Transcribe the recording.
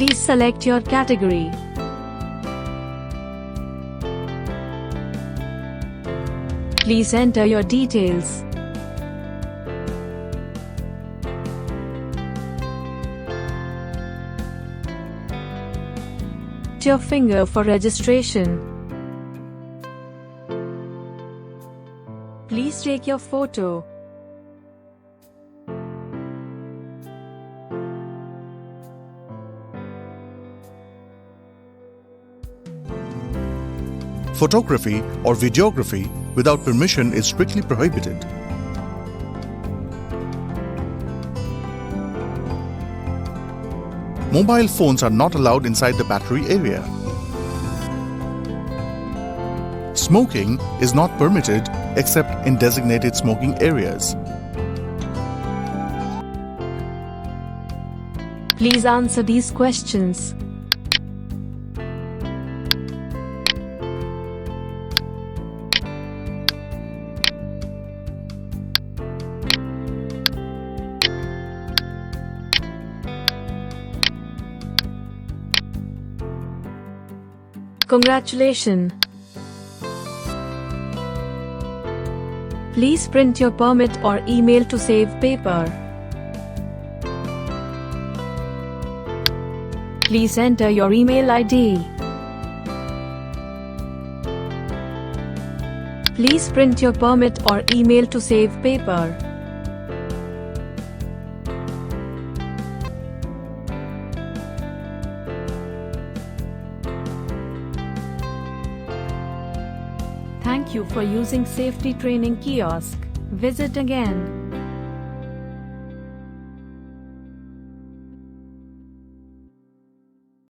Please select your category. Please enter your details. Put your finger for registration. Please take your photo. Photography or videography without permission is strictly prohibited. Mobile phones are not allowed inside the battery area. Smoking is not permitted except in designated smoking areas. Please answer these questions. Congratulations! Please print your permit or email to save paper. Please enter your email ID. Please print your permit or email to save paper. Thank you for using Safety Training Kiosk. Visit again.